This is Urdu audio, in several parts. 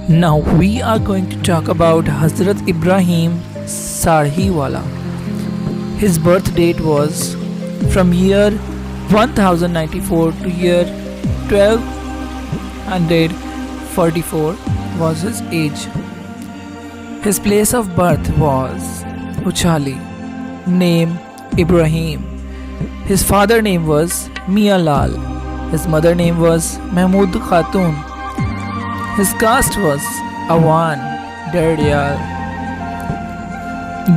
Now we are going to talk about Hazrat Ibrahim Sarhiwala. His birth date was from year 1094 to year 1244 was his age. His place of birth was Uchali, name Ibrahim. His father name was Mia Lal. His mother name was Mahmood Khatun. His caste was Awan,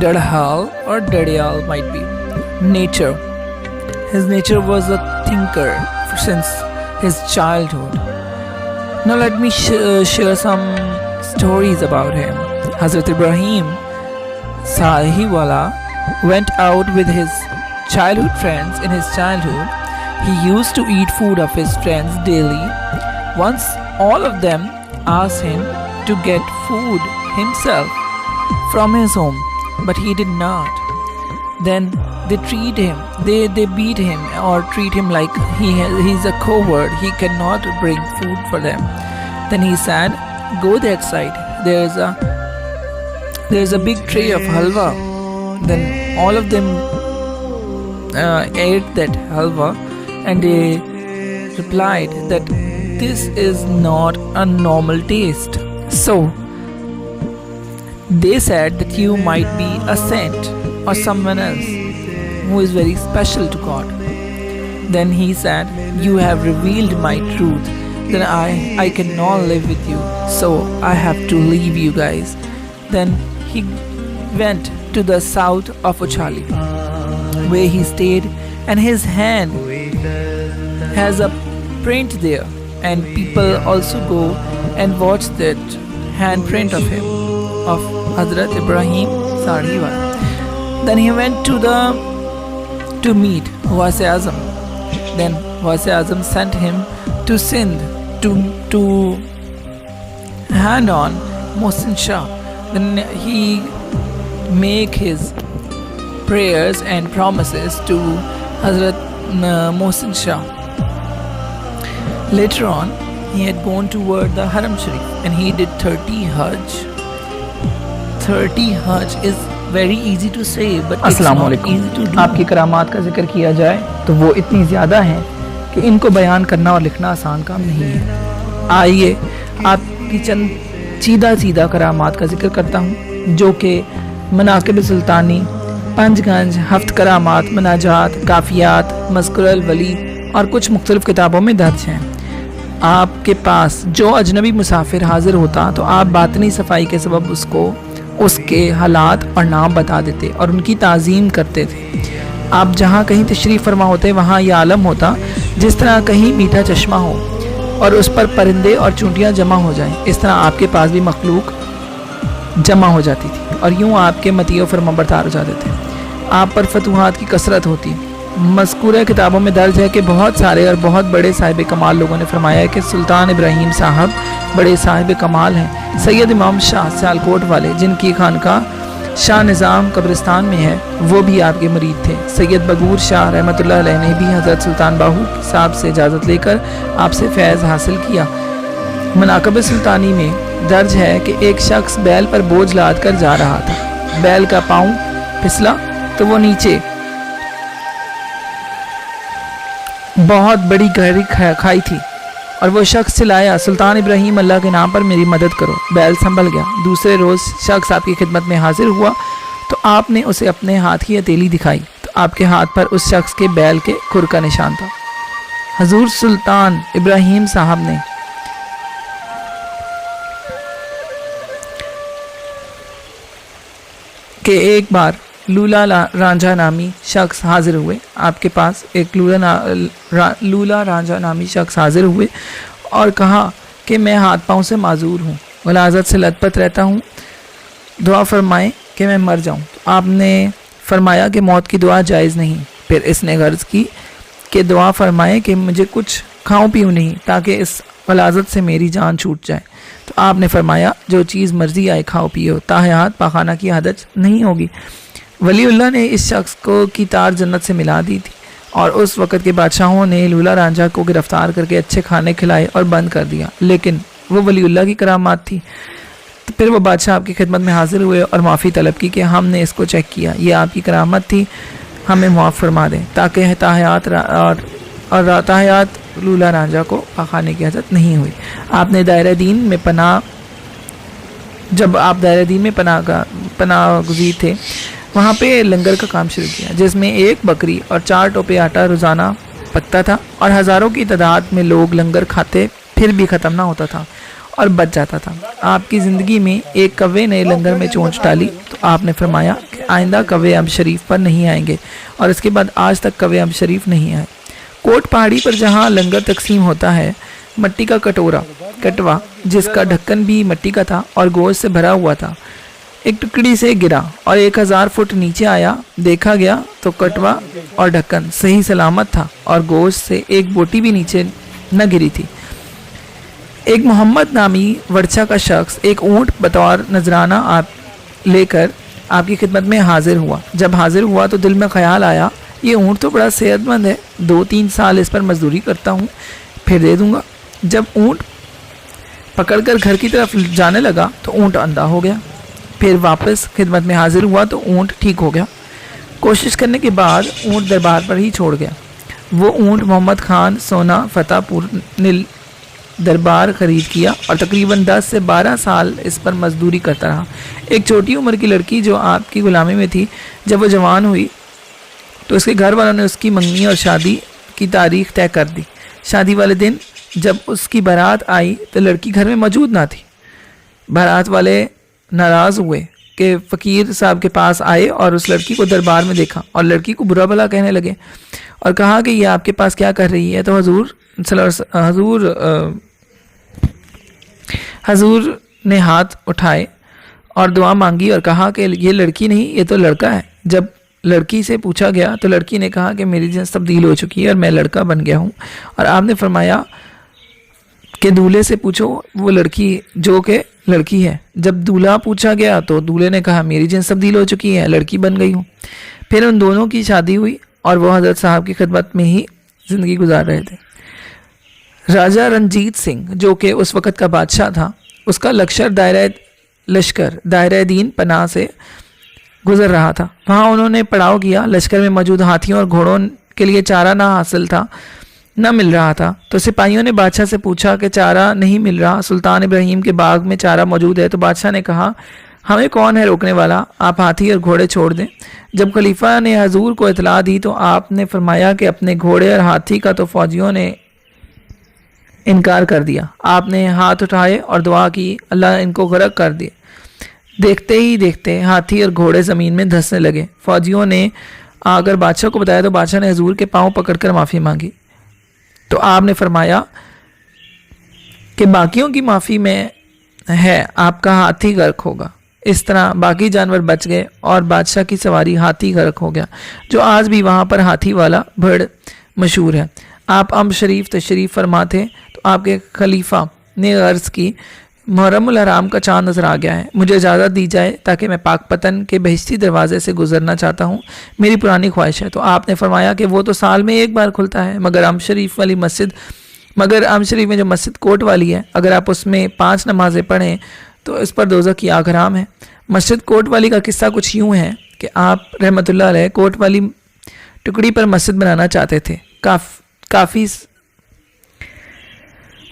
Dadhal or Dadial might be. Nature. His nature was a thinker since his childhood. Now let me share some stories about him. Hazrat Ibrahim Sarhiwala went out with his childhood friends in his childhood. He used to eat food of his friends daily. Once all of them asked him to get food himself from his home, but he did not. Then they beat him or treat him like he's a coward. He cannot bring food for them. Then he said, go that side. There's a big tray of halwa. Then all of them ate that halwa, and they replied that this is not a normal taste. So they said that you might be a saint or someone else who is very special to God. Then he said, you have revealed my truth. Then I cannot live with you, so I have to leave you guys. Then he went to the south of Uchali, where he stayed, and his hand has a print there, and people also go and watch that handprint of him, of Hazrat Ibrahim Sarhiwala. Then he went to meet Wasi Azam. Then Wasi Azam sent him to Sindh to hand on Mohsin Shah. Then he make his prayers and promises to Hazrat Mohsin Shah. Later on, he had gone toward the Haram Sharif and he did 30 Hajj. 30 Hajj is very easy to say, but it's not easy to do. آپ کی کرامات کا ذکر کیا جائے تو وہ اتنی زیادہ ہیں کہ ان کو بیان کرنا اور لکھنا آسان کام نہیں ہے. آئیے آپ کی چند سیدھا کرامات کا ذکر کرتا ہوں، جو کہ مناقب سلطانی، پنج گنج، ہفت کرامات، مناجات، کافیات، مذکر الولی اور کچھ مختلف کتابوں میں درج ہیں. آپ کے پاس جو اجنبی مسافر حاضر ہوتا تو آپ باطنی صفائی کے سبب اس کے حالات اور نام بتا دیتے اور ان کی تعظیم کرتے تھے. آپ جہاں کہیں تشریف فرما ہوتے وہاں یہ عالم ہوتا جس طرح کہیں میٹھا چشمہ ہو اور اس پر پرندے اور چونٹیاں جمع ہو جائیں. اس طرح آپ کے پاس بھی مخلوق جمع ہو جاتی تھی اور یوں آپ کے مطیع و فرمانبردار ہو جاتے تھے. آپ پر فتوحات کی کثرت ہوتی. مذکورہ کتابوں میں درج ہے کہ بہت سارے اور بہت بڑے صاحب کمال لوگوں نے فرمایا ہے کہ سلطان ابراہیم صاحب بڑے صاحب کمال ہیں. سید امام شاہ سیالکوٹ والے، جن کی خانقاہ شاہ نظام قبرستان میں ہے، وہ بھی آپ کے مرید تھے. سید بگور شاہ رحمۃ اللہ علیہ نے بھی حضرت سلطان باہو صاحب سے اجازت لے کر آپ سے فیض حاصل کیا. مناقب سلطانی میں درج ہے کہ ایک شخص بیل پر بوجھ لاد کر جا رہا تھا. بیل کا پاؤں پھسلا تو وہ نیچے بہت بڑی گہری کھائی تھی اور وہ شخص چلایا، سلطان ابراہیم اللہ کے نام پر میری مدد کرو. بیل سنبھل گیا. دوسرے روز شخص آپ کی خدمت میں حاضر ہوا تو آپ نے اسے اپنے ہاتھ کی ہتھیلی دکھائی تو آپ کے ہاتھ پر اس شخص کے بیل کے کھر کا نشان تھا. حضور سلطان ابراہیم صاحب نے کہ ایک بار لولا رانجھا نامی شخص حاضر ہوئے. آپ کے پاس ایک لولا رانجھا نامی شخص حاضر ہوئے اور کہا کہ میں ہاتھ پاؤں سے معذور ہوں، غلاظت سے لت پت رہتا ہوں، دعا فرمائیں کہ میں مر جاؤں. تو آپ نے فرمایا کہ موت کی دعا جائز نہیں. پھر اس نے غرض کی کہ دعا فرمائیں کہ مجھے کچھ کھاؤں پیوں نہیں تاکہ اس غلاظت سے میری جان چھوٹ جائے. تو آپ نے فرمایا جو چیز مرضی آئے کھاؤ پیو، تاحیات پاخانہ کی عادت نہیں ہوگی. ولی اللہ نے اس شخص کو کی تار جنت سے ملا دی تھی اور اس وقت کے بادشاہوں نے لولا رانجھا کو گرفتار کر کے اچھے کھانے کھلائے اور بند کر دیا، لیکن وہ ولی اللہ کی کرامات تھی۔ تو پھر وہ بادشاہ آپ کی خدمت میں حاضر ہوئے اور معافی طلب کی کہ ہم نے اس کو چیک کیا، یہ آپ کی کرامت تھی، ہمیں معاف فرما دیں، تاکہ تاحیات لولا رانجھا کو خانے کی حاجت نہیں ہوئی۔ آپ نے دائرہ دین میں جب آپ دائرہ دین میں پناہ گزیر تھے، وہاں پہ لنگر کا کام شروع کیا، جس میں 1 بکری اور 4 ٹوپے آٹا روزانہ پکتا تھا، اور ہزاروں کی تعداد میں لوگ لنگر کھاتے پھر بھی ختم نہ ہوتا تھا اور بچ جاتا تھا۔ آپ کی زندگی میں ایک کوے نے لنگر میں چونچ ڈالی تو آپ نے فرمایا کہ آئندہ کوے اب شریف پر نہیں آئیں گے، اور اس کے بعد آج تک کوے اب شریف نہیں آئے۔ کوٹ پہاڑی پر جہاں لنگر تقسیم ہوتا ہے، مٹی کا کٹوا جس کا ڈھکن بھی مٹی کا تھا اور گوشت سے بھرا ہوا تھا، ایک ٹکڑی سے گرا اور 1000 فٹ نیچے آیا۔ دیکھا گیا تو کٹوا اور ڈھکن صحیح سلامت تھا اور گوشت سے ایک بوٹی بھی نیچے نہ گری تھی۔ ایک محمد نامی ورچہ کا شخص ایک اونٹ بطور نذرانہ لے کر آپ کی خدمت میں حاضر ہوا۔ جب حاضر ہوا تو دل میں خیال آیا، یہ اونٹ تو بڑا صحت مند ہے، 2-3 سال اس پر مزدوری کرتا ہوں، پھر دے دوں گا۔ جب اونٹ پکڑ کر گھر کی طرف جانے لگا تو اونٹ اندھا ہو گیا۔ پھر واپس خدمت میں حاضر ہوا تو اونٹ ٹھیک ہو گیا۔ کوشش کرنے کے بعد اونٹ دربار پر ہی چھوڑ گیا۔ وہ اونٹ محمد خان سونا فتح پور نے دربار خرید کیا اور تقریباً 10 سے 12 سال اس پر مزدوری کرتا رہا۔ ایک چھوٹی عمر کی لڑکی جو آپ کی غلامی میں تھی، جب وہ جوان ہوئی تو اس کے گھر والوں نے اس کی منگنی اور شادی کی تاریخ طے کر دی۔ شادی والے دن جب اس کی بارات آئی تو لڑکی گھر میں موجود نہ تھی۔ بارات والے ناراض ہوئے کہ فقیر صاحب کے پاس آئے اور اس لڑکی کو دربار میں دیکھا اور لڑکی کو برا بھلا کہنے لگے اور کہا کہ یہ آپ کے پاس کیا کر رہی ہے؟ تو حضور نے ہاتھ اٹھائے اور دعا مانگی اور کہا کہ یہ لڑکی نہیں، یہ تو لڑکا ہے۔ جب لڑکی سے پوچھا گیا تو لڑکی نے کہا کہ میری جنس تبدیل ہو چکی ہے اور میں لڑکا بن گیا ہوں، اور آپ نے فرمایا کہ دولہے سے پوچھو وہ لڑکی جو کہ لڑکی ہے۔ جب دولہا پوچھا گیا تو دولہے نے کہا میری جنس تبدیل ہو چکی ہے، لڑکی بن گئی ہوں۔ پھر ان دونوں کی شادی ہوئی اور وہ حضرت صاحب کی خدمت میں ہی زندگی گزار رہے تھے۔ راجہ رنجیت سنگھ جو کہ اس وقت کا بادشاہ تھا، اس کا لشکر دائرہ دین پناہ سے گزر رہا تھا۔ وہاں انہوں نے پڑاؤ کیا۔ لشکر میں موجود ہاتھیوں اور گھوڑوں کے لیے چارہ نہ مل رہا تھا، تو سپاہیوں نے بادشاہ سے پوچھا کہ چارہ نہیں مل رہا، سلطان ابراہیم کے باغ میں چارہ موجود ہے۔ تو بادشاہ نے کہا ہمیں کون ہے روکنے والا، آپ ہاتھی اور گھوڑے چھوڑ دیں۔ جب خلیفہ نے حضور کو اطلاع دی تو آپ نے فرمایا کہ اپنے گھوڑے اور ہاتھی کا تو فوجیوں نے انکار کر دیا۔ آپ نے ہاتھ اٹھائے اور دعا کی، اللہ ان کو غرق کر دے۔ دیکھتے ہی دیکھتے ہاتھی اور گھوڑے زمین میں دھسنے لگے۔ فوجیوں نے آ کر بادشاہ کو بتایا تو بادشاہ نے حضور کے پاؤں پکڑ کر معافی مانگی، تو آپ نے فرمایا کہ باقیوں کی معافی میں ہے، آپ کا ہاتھی غرق ہوگا۔ اس طرح باقی جانور بچ گئے اور بادشاہ کی سواری ہاتھی غرق ہو گیا، جو آج بھی وہاں پر ہاتھی والا بھڑ مشہور ہے۔ آپ امب شریف تشریف فرما تھے تو آپ کے خلیفہ نے عرض کی محرم الحرام کا چاند نظر آ گیا ہے، مجھے اجازت دی جائے تاکہ میں پاک پتن کے بہشتی دروازے سے گزرنا چاہتا ہوں، میری پرانی خواہش ہے۔ تو آپ نے فرمایا کہ وہ تو سال میں ایک بار کھلتا ہے، مگر امب شریف میں جو مسجد کوٹ والی ہے، اگر آپ اس میں 5 نمازیں پڑھیں تو اس پر دوزخ کی آگ حرام ہے۔ مسجد کوٹ والی کا قصہ کچھ یوں ہے کہ آپ رحمۃ اللہ علیہ کوٹ والی ٹکڑی پر مسجد بنانا چاہتے تھے۔ کافی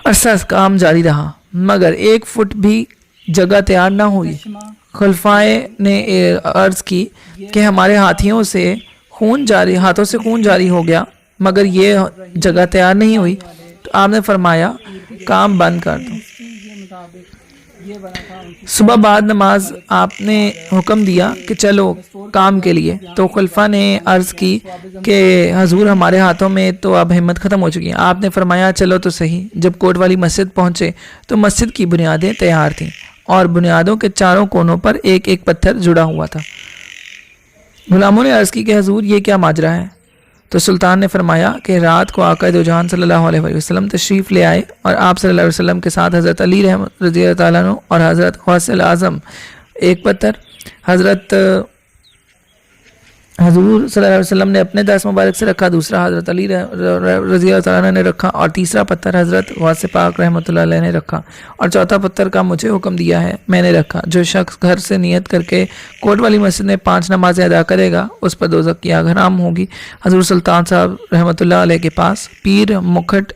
عرصہ کام جاری رہا مگر 1 فٹ بھی جگہ تیار نہ ہوئی۔ خلفائے نے عرض کی کہ ہمارے ہاتھوں سے خون جاری ہو گیا مگر یہ جگہ تیار نہیں ہوئی، تو آپ نے فرمایا کام بند کر دو۔ صبح بعد نماز آپ نے حکم دیا کہ چلو کام کے لیے، تو خلفاء نے عرض کی کہ حضور ہمارے ہاتھوں میں تو اب ہمت ختم ہو چکی ہے۔ آپ نے فرمایا چلو تو صحیح۔ جب کوٹ والی مسجد پہنچے تو مسجد کی بنیادیں تیار تھیں اور بنیادوں کے چاروں کونوں پر ایک ایک پتھر جڑا ہوا تھا۔ غلاموں نے عرض کی کہ حضور یہ کیا ماجرا ہے؟ تو سلطان نے فرمایا کہ رات کو آقا دو جہان صلی اللہ علیہ وسلم تشریف لے آئے اور آپ صلی اللہ علیہ وسلم کے ساتھ حضرت علی رضی اللہ تعالیٰ عنہ اور حضرت غوث اعظم ایک پتھر، حضرت حضور صلی اللہ علیہ وسلم نے اپنے دست مبارک سے رکھا، دوسرا حضرت علی رضی اللہ تعالیٰ عنہ نے رکھا، اور تیسرا پتھر حضرت غوث پاک رحمۃ اللہ علیہ نے رکھا، اور چوتھا پتھر کا مجھے حکم دیا ہے، میں نے رکھا۔ جو شخص گھر سے نیت کر کے کوٹ والی مسجد میں 5 نمازیں ادا کرے گا اس پر دوزخ کی آگ حرام ہوگی۔ حضور سلطان صاحب رحمۃ اللہ علیہ کے پاس پیر مکھٹ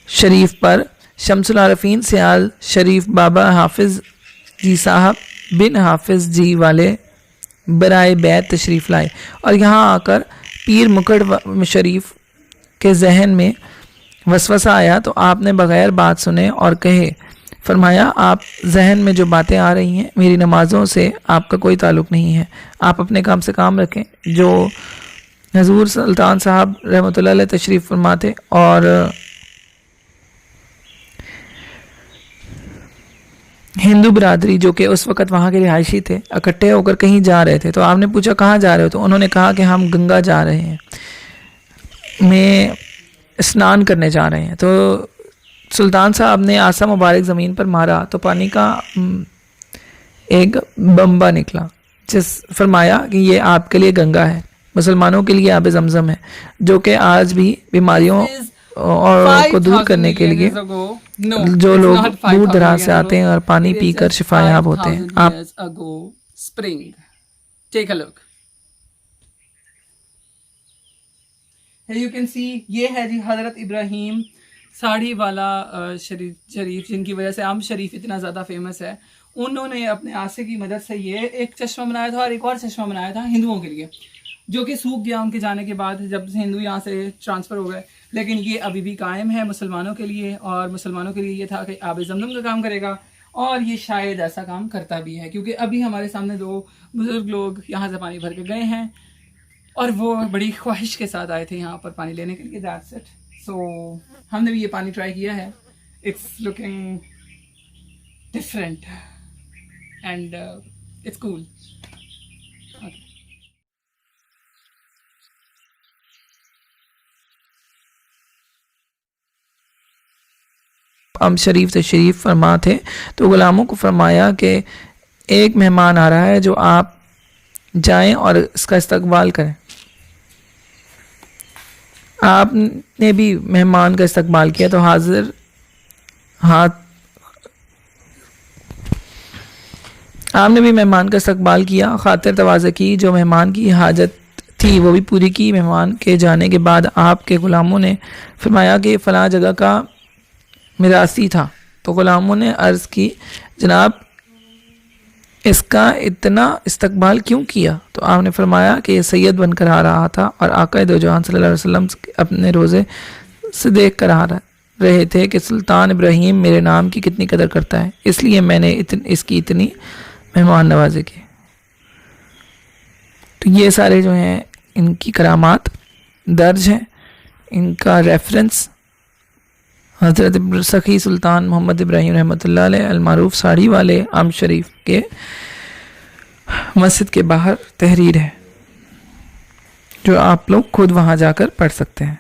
شریف پر شمس العارفین سیال شریف بابا حافظ جی صاحب بن حافظ جی والے برائے بیت تشریف لائے، اور یہاں آ کر پیر مکڑ شریف کے ذہن میں وسوسہ آیا تو آپ نے بغیر بات سنے اور کہے فرمایا، آپ ذہن میں جو باتیں آ رہی ہیں میری نمازوں سے آپ کا کوئی تعلق نہیں ہے، آپ اپنے کام سے کام رکھیں۔ جو حضور سلطان صاحب رحمۃ اللہ علیہ تشریف فرماتے اور ہندو برادری جو کہ اس وقت وہاں کے رہائشی تھے اکٹھے ہو کر کہیں جا رہے تھے، تو آپ نے پوچھا کہاں جا رہے ہو؟ تو انہوں نے کہا کہ ہم گنگا جا رہے ہیں، میں اسنان کرنے جا رہے ہیں۔ تو سلطان صاحب نے آسا مبارک زمین پر مارا تو پانی کا ایک بمبا نکلا، جس فرمایا کہ یہ آپ کے لیے گنگا ہے، مسلمانوں کے لیے آب زمزم ہے، جو کہ آج بھی بیماریوں اور کو دور کرنے کے لیے جو لوگ دور دراز سے آتے ہیں اور پانی پی کر شفا یاب ہوتے ہیں۔ آپ ٹیک اے لک، یو کین سی یہ ہے جی حضرت ابراہیم ساڑھی والا شریف، جن کی وجہ سے عام شریف اتنا زیادہ فیمس ہے۔ انہوں نے اپنے آسے کی مدد سے یہ ایک چشمہ بنایا تھا اور ایک اور چشمہ بنایا تھا ہندوؤں کے لیے، جو کہ سوکھ گیا ان کے جانے کے بعد جب ہندو یہاں سے ٹرانسفر ہو گئے، لیکن یہ ابھی بھی قائم ہے مسلمانوں کے لیے، اور مسلمانوں کے لیے یہ تھا کہ آب زمزم کا کام کرے گا، اور یہ شاید ایسا کام کرتا بھی ہے، کیونکہ ابھی ہمارے سامنے 2 بزرگ لوگ یہاں سے پانی بھر کے گئے ہیں اور وہ بڑی خواہش کے ساتھ آئے تھے یہاں پر پانی لینے کے لیے۔ That's it. سو ہم نے بھی یہ پانی ٹرائی کیا ہے، it's looking different and it's cool. ہم شریف تشریف فرما تھے تو غلاموں کو فرمایا کہ ایک مہمان آ رہا ہے، جو آپ جائیں اور اس کا استقبال کریں۔ آپ نے بھی مہمان کا استقبال کیا تو حاضر ہاتھ آپ نے بھی مہمان کا استقبال کیا، خاطر تواضع کی، جو مہمان کی حاجت تھی وہ بھی پوری کی۔ مہمان کے جانے کے بعد آپ کے غلاموں نے فرمایا کہ فلاں جگہ کا میراثی تھا، تو غلاموں نے عرض کی جناب اس کا اتنا استقبال کیوں کیا؟ تو آپ نے فرمایا کہ یہ سید بن کر آ رہا تھا اور آقا دو جہان صلی اللہ علیہ وسلم اپنے روزے سے دیکھ کر آ رہے تھے کہ سلطان ابراہیم میرے نام کی کتنی قدر کرتا ہے، اس لیے میں نے اس کی اتنی مہمان نوازی کی۔ تو یہ سارے جو ہیں ان کی کرامات درج ہیں، ان کا ریفرنس حضرت سخی سلطان محمد ابراہیم رحمۃ اللہ علیہ المعروف ساڑھی والے عام شریف کے مسجد کے باہر تحریر ہے، جو آپ لوگ خود وہاں جا کر پڑھ سکتے ہیں۔